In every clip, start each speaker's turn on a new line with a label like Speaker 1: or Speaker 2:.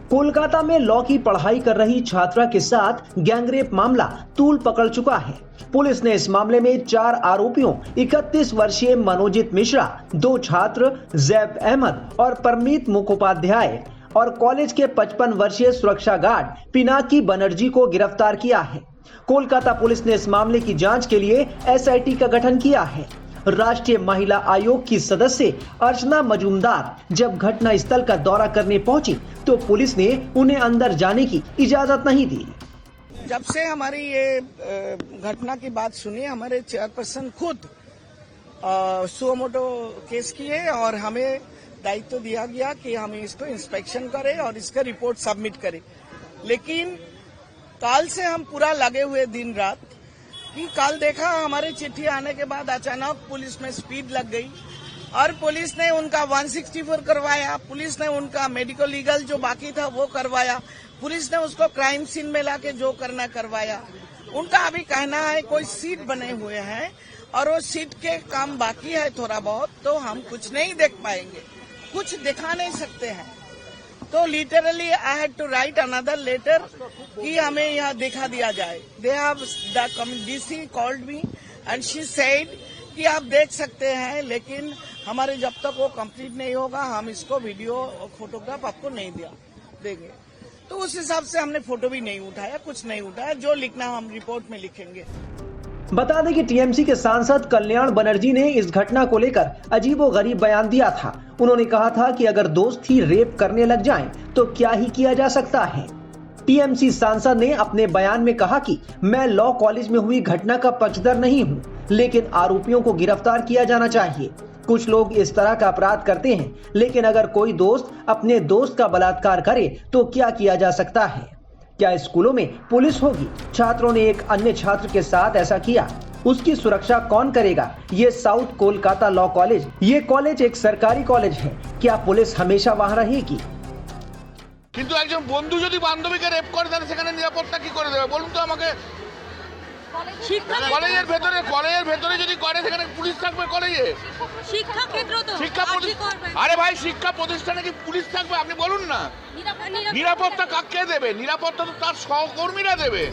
Speaker 1: कोलकाता में लॉ की पढ़ाई कर रही छात्रा के साथ गैंगरेप मामला तूल पकड़ चुका है। पुलिस ने इस मामले में 4 आरोपियों 31 वर्षीय मनोजित मिश्रा, 2 छात्र जैब अहमद और परमीत मुखोपाध्याय और कॉलेज के 55 वर्षीय सुरक्षा गार्ड पिनाकी बनर्जी को गिरफ्तार किया है। कोलकाता पुलिस ने इस मामले की जांच के लिए एसआईटी का गठन किया है। राष्ट्रीय महिला आयोग की सदस्य अर्चना मजूमदार जब घटना स्थल का दौरा करने पहुंची तो पुलिस ने उन्हें अंदर जाने की इजाजत नहीं दी।
Speaker 2: जब से हमारी ये घटना की बात सुनी, हमारे चेयरपर्सन खुद सुमोटो केस किए और हमें दायित्व दिया गया कि हम इसको इंस्पेक्शन करें और इसका रिपोर्ट सबमिट करें। लेकिन काल से हम पूरा लगे हुए दिन रात कि कल देखा हमारे चिट्ठी आने के बाद अचानक पुलिस में स्पीड लग गई और पुलिस ने उनका 164 करवाया, पुलिस ने उनका मेडिकल लीगल जो बाकी था वो करवाया, पुलिस ने उसको क्राइम सीन में लाके जो करना करवाया। उनका अभी कहना है कोई सीट बने हुए हैं और वो सीट के काम बाकी है थोड़ा बहुत, तो हम कुछ नहीं देख पाएंगे, कुछ दिखा नहीं सकते हैं। तो literally I had to write another letter कि हमें यहाँ दिखा दिया जाए। They have the DC called me and she said कि आप देख सकते हैं, लेकिन हमारे जब तक वो कंप्लीट नहीं होगा हम इसको वीडियो और फोटोग्राफ आपको नहीं देंगे। तो उस हिसाब से हमने फोटो भी नहीं उठाया, कुछ नहीं उठाया, जो लिखना हम रिपोर्ट में लिखेंगे।
Speaker 1: बता दें कि टीएमसी के सांसद कल्याण बनर्जी ने इस घटना को लेकर अजीबोगरीब बयान दिया था। उन्होंने कहा था कि अगर दोस्त ही रेप करने लग जाएं तो क्या ही किया जा सकता है। टीएमसी सांसद ने अपने बयान में कहा कि मैं लॉ कॉलेज में हुई घटना का पक्षधर नहीं हूं, लेकिन आरोपियों को गिरफ्तार किया जाना चाहिए। कुछ लोग इस तरह का अपराध करते हैं, लेकिन अगर कोई दोस्त अपने दोस्त का बलात्कार करे तो क्या किया जा सकता है? क्या स्कूलों में पुलिस होगी? छात्रों ने एक अन्य छात्र के साथ ऐसा किया, उसकी सुरक्षा कौन करेगा? ये साउथ कोलकाता लॉ कॉलेज, ये कॉलेज एक सरकारी कॉलेज है, क्या पुलिस हमेशा वहां रहेगी?
Speaker 3: কিন্তু একজন বন্ধু যদি বান্ধবীকে রেপ করে তাহলে সেখানে নিরাপত্তা কি করে দেবে বলুন তো আমাকে? কলেজের ভেতরে যদি করে সেখানে পুলিশ থাকবে কলেজে?
Speaker 4: শিক্ষা ক্ষেত্র তো
Speaker 3: আরে ভাই শিক্ষা প্রতিষ্ঠানে কি পুলিশ থাকবে আপনি বলুন না? নিরাপত্তা কাকে দেবে? নিরাপত্তা তো তার সহকর্মীরা দেবে।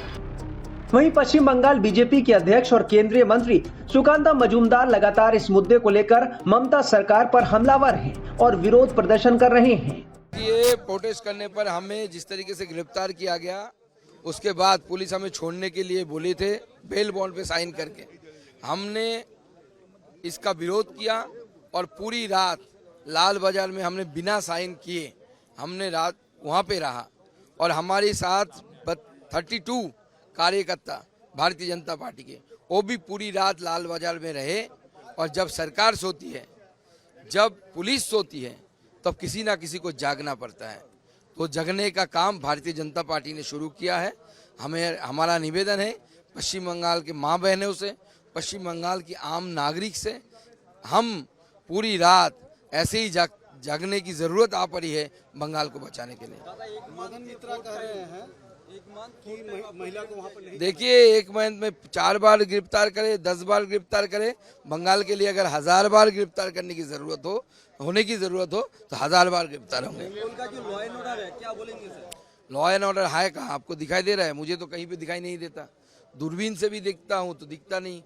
Speaker 1: वहीं पश्चिम बंगाल बीजेपी के अध्यक्ष और केंद्रीय मंत्री सुकांता मजूमदार लगातार इस मुद्दे को लेकर ममता सरकार पर हमलावर हैं और विरोध प्रदर्शन कर रहे हैं।
Speaker 5: ये प्रोटेस्ट करने पर हमें जिस तरीके से गिरफ्तार किया गया, उसके बाद पुलिस हमें छोड़ने के लिए बोले थे बेल बॉन्ड पे साइन करके। हमने इसका विरोध किया और पूरी रात लाल बाजार में हमने बिना साइन किए हमने रात वहाँ पे रहा और हमारे साथ 32 कार्यकर्ता भारतीय जनता पार्टी के, वो भी पूरी रात लाल बाजार में रहे। और जब सरकार सोती है, जब पुलिस सोती है, तब किसी ना किसी को जागना पड़ता है। तो जगने का काम भारतीय जनता पार्टी ने शुरू किया है। हमारा निवेदन है पश्चिम बंगाल के माँ बहनों से, पश्चिम बंगाल की आम नागरिक से, हम पूरी रात ऐसे ही जागने की जरूरत आ पड़ी है बंगाल को बचाने के लिए।
Speaker 6: मदन मित्रा कह रहे हैं एक मंथ की महिला को वहाँ पर नहीं।
Speaker 5: देखिए, एक मंथ में 4 बार गिरफ्तार करे, 10 बार गिरफ्तार करे, बंगाल के लिए अगर 1000 बार गिरफ्तार करने की जरूरत हो, होने की जरूरत हो तो 1000 बार गिरफ्तार होंगे।
Speaker 6: उनका जो लॉ एंड ऑर्डर है क्या बोलेंगे सर?
Speaker 5: लॉ एंड ऑर्डर है कहाँ? आपको दिखाई दे रहा है? मुझे तो कहीं पे दिखाई नहीं देता। दूरबीन से भी देखता हूँ तो दिखता नहीं,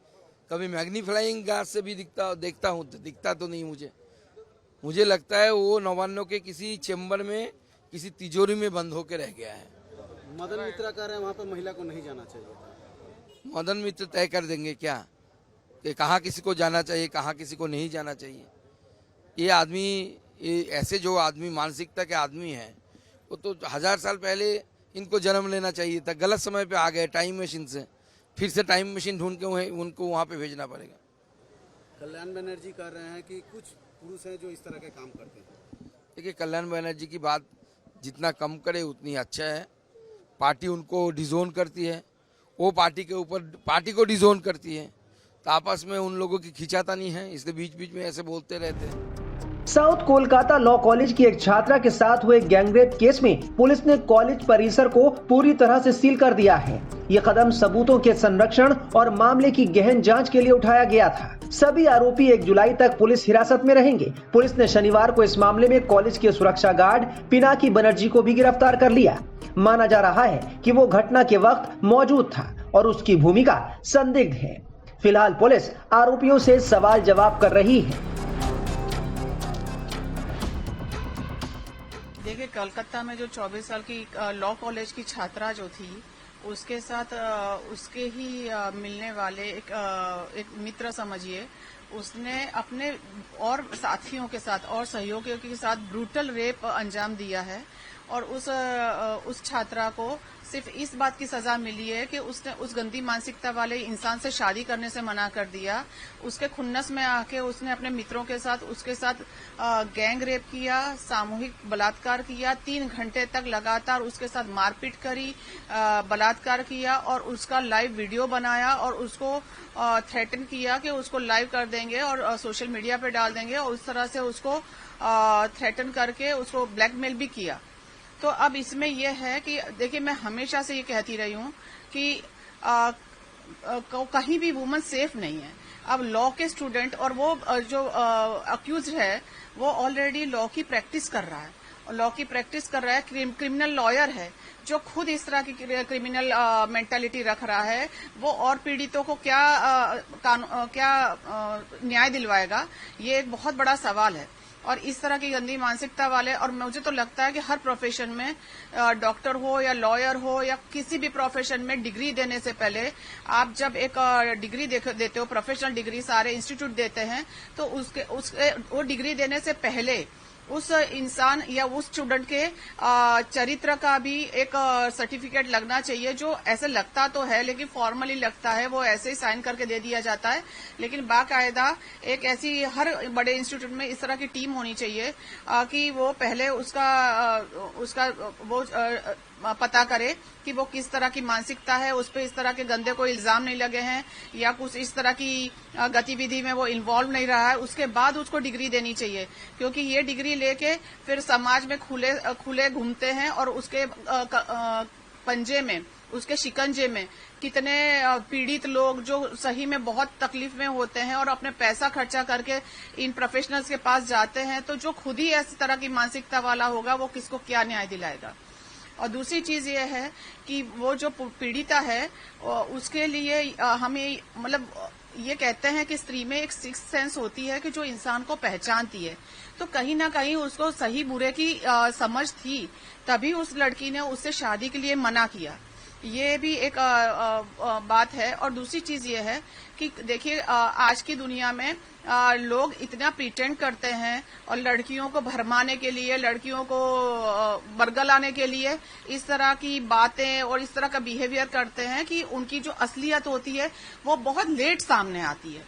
Speaker 5: कभी मैग्नीफाइंग ग्लास से भी देखता हूँ तो दिखता तो नहीं मुझे लगता है वो नवान्नों के किसी चेम्बर में किसी तिजोरी में बंद होकर रह गया है।
Speaker 6: मदन मित्रा कह रहे हैं वहाँ पर महिला को नहीं जाना चाहिए।
Speaker 5: मदन मित्र तय कर देंगे क्या कि कहाँ किसी को जाना चाहिए, कहाँ किसी को नहीं जाना चाहिए? ये आदमी, ये ऐसे जो आदमी मानसिकता के आदमी हैं, वो तो 1000 साल पहले इनको जन्म लेना चाहिए था। गलत समय पे आ गए टाइम मशीन से, फिर से टाइम मशीन ढूंढ के उनको वहाँ पे भेजना पड़ेगा।
Speaker 6: कल्याण बनर्जी कह रहे हैं कि कुछ पुरुष हैं जो इस तरह के काम करते हैं।
Speaker 5: देखिए, कल्याण बनर्जी की बात जितना कम करे उतनी अच्छा है। पार्टी उनको डिजोन करती है, वो पार्टी के ऊपर पार्टी को डिजोन करती है, तो आपस में उन लोगों की खिंचातानी है, इसलिए बीच बीच में ऐसे बोलते रहते हैं।
Speaker 1: साउथ कोलकाता लॉ कॉलेज की एक छात्रा के साथ हुए गैंगरेप केस में पुलिस ने कॉलेज परिसर को पूरी तरह से सील कर दिया है। ये कदम सबूतों के संरक्षण और मामले की गहन जांच के लिए उठाया गया था। सभी आरोपी 1 जुलाई तक पुलिस हिरासत में रहेंगे। पुलिस ने शनिवार को इस मामले में कॉलेज के सुरक्षा गार्ड पिनाकी बनर्जी को भी गिरफ्तार कर लिया। माना जा रहा है कि वो घटना के वक्त मौजूद था और उसकी भूमिका संदिग्ध है। फिलहाल पुलिस आरोपियों से सवाल जवाब कर रही है।
Speaker 7: देखिए, कलकत्ता में जो 24 साल की लॉ कॉलेज की छात्रा जो थी, उसके साथ उसके ही मिलने वाले एक मित्र समझिए, उसने अपने और साथियों के साथ और सहयोगियों के साथ ब्रूटल रेप अंजाम दिया है। और उस छात्रा को सिर्फ इस बात की सजा मिली है कि उसने उस गंदी मानसिकता वाले इंसान से शादी करने से मना कर दिया। उसके खुन्नस में आके उसने अपने मित्रों के साथ उसके साथ गैंग रेप किया, सामूहिक बलात्कार किया, 3 घंटे तक लगातार उसके साथ मारपीट करी, बलात्कार किया और उसका लाइव वीडियो बनाया और उसको थ्रेटन किया कि उसको लाइव कर देंगे और सोशल मीडिया पे डाल देंगे और उस तरह से उसको थ्रेटन करके उसको ब्लैकमेल भी किया। तो अब इसमें यह है कि देखिए, मैं हमेशा से ये कहती रही हूं कि कहीं भी वुमन सेफ नहीं है। अब लॉ के स्टूडेंट और वो जो अक्यूज है वो ऑलरेडी लॉ की प्रैक्टिस कर रहा है और लॉ की प्रैक्टिस कर रहा है, क्रिमिनल लॉयर है जो खुद इस तरह की क्रिमिनल मेंटालिटी रख रहा है, वो और पीड़ितों को क्या न्याय दिलवाएगा, ये एक बहुत बड़ा सवाल है। और इस तरह की गंदी मानसिकता वाले, और मुझे तो लगता है कि हर प्रोफेशन में, डॉक्टर हो या लॉयर हो या किसी भी प्रोफेशन में, डिग्री देने से पहले आप जब एक डिग्री देते हो, प्रोफेशनल डिग्री सारे इंस्टीट्यूट देते हैं, तो वो डिग्री देने से पहले उस इंसान या उस स्टूडेंट के चरित्र का भी एक सर्टिफिकेट लगना चाहिए, जो ऐसे लगता तो है लेकिन फॉर्मली लगता है, वो ऐसे ही साइन करके दे दिया जाता है। लेकिन बाकायदा एक ऐसी हर बड़े इंस्टीट्यूट में इस तरह की टीम होनी चाहिए कि वो पहले उसका वो पता करे कि वो किस तरह की मानसिकता है, उस पर इस तरह के गंदे कोई इल्जाम नहीं लगे हैं या कुछ इस तरह की गतिविधि में वो इन्वॉल्व नहीं रहा है, उसके बाद उसको डिग्री देनी चाहिए। क्योंकि ये डिग्री लेके फिर समाज में खुले घूमते हैं और उसके पंजे में, उसके शिकंजे में कितने पीड़ित लोग जो सही में बहुत तकलीफ में होते हैं और अपने पैसा खर्चा करके इन प्रोफेशनल्स के पास जाते हैं। तो जो खुद ही इस तरह की मानसिकता वाला होगा वो किसको क्या न्याय दिलाएगा। और दूसरी चीज ये है कि वो जो पीड़िता है उसके लिए हमें मतलब ये कहते हैं कि स्त्री में एक सिक्स्थ सेंस होती है कि जो इंसान को पहचानती है। तो कहीं ना कहीं उसको सही बुरे की समझ थी, तभी उस लड़की ने उससे शादी के लिए मना किया। ये भी एक बात है। और दूसरी चीज ये है कि देखिए, आज की दुनिया में लोग इतना प्रिटेंड करते हैं और लड़कियों को भरमाने के लिए, लड़कियों को बरगलाने के लिए इस तरह की बातें और इस तरह का बिहेवियर करते हैं कि उनकी जो असलियत होती है वो बहुत लेट सामने आती है।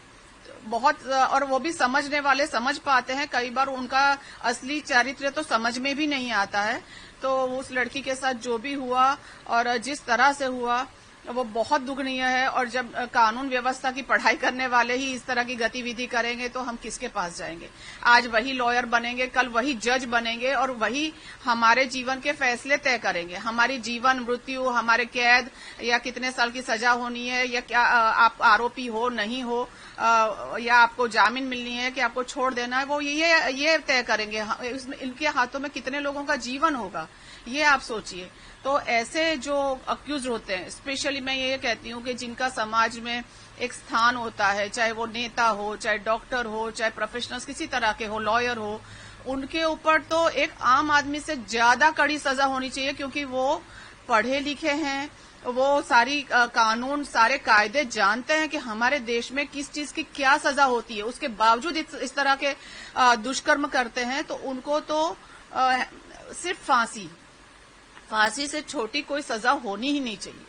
Speaker 7: और वो भी समझने वाले समझ पाते हैं, कई बार उनका असली चरित्र तो समझ में भी नहीं आता है। तो उस लड़की के साथ जो भी हुआ और जिस तरह से हुआ वो बहुत दुखनीय है। और जब कानून व्यवस्था की पढ़ाई करने वाले ही इस तरह की गतिविधि करेंगे तो हम किसके पास जाएंगे। आज वही लॉयर बनेंगे, कल वही जज बनेंगे और वही हमारे जीवन के फैसले तय करेंगे। हमारी जीवन मृत्यु, हमारे कैद या कितने साल की सजा होनी है, या क्या आप आरोपी हो नहीं हो, या आपको जामीन मिलनी है कि आपको छोड़ देना है, वो ये तय करेंगे। इनके हाथों में कितने लोगों का जीवन होगा, ये आप सोचिए। तो ऐसे जो अक्यूज होते हैं, स्पेशली मैं ये कहती हूँ कि जिनका समाज में एक स्थान होता है, चाहे वो नेता हो, चाहे डॉक्टर हो, चाहे प्रोफेशनल्स किसी तरह के हो, लॉयर हो, उनके ऊपर तो एक आम आदमी से ज्यादा कड़ी सजा होनी चाहिए। क्योंकि वो पढ़े लिखे हैं, वो सारी कानून, सारे कायदे जानते हैं कि हमारे देश में किस चीज की क्या सजा होती है। उसके बावजूद इस तरह के दुष्कर्म करते हैं तो उनको तो सिर्फ फांसी से छोटी कोई सजा होनी ही नहीं चाहिए।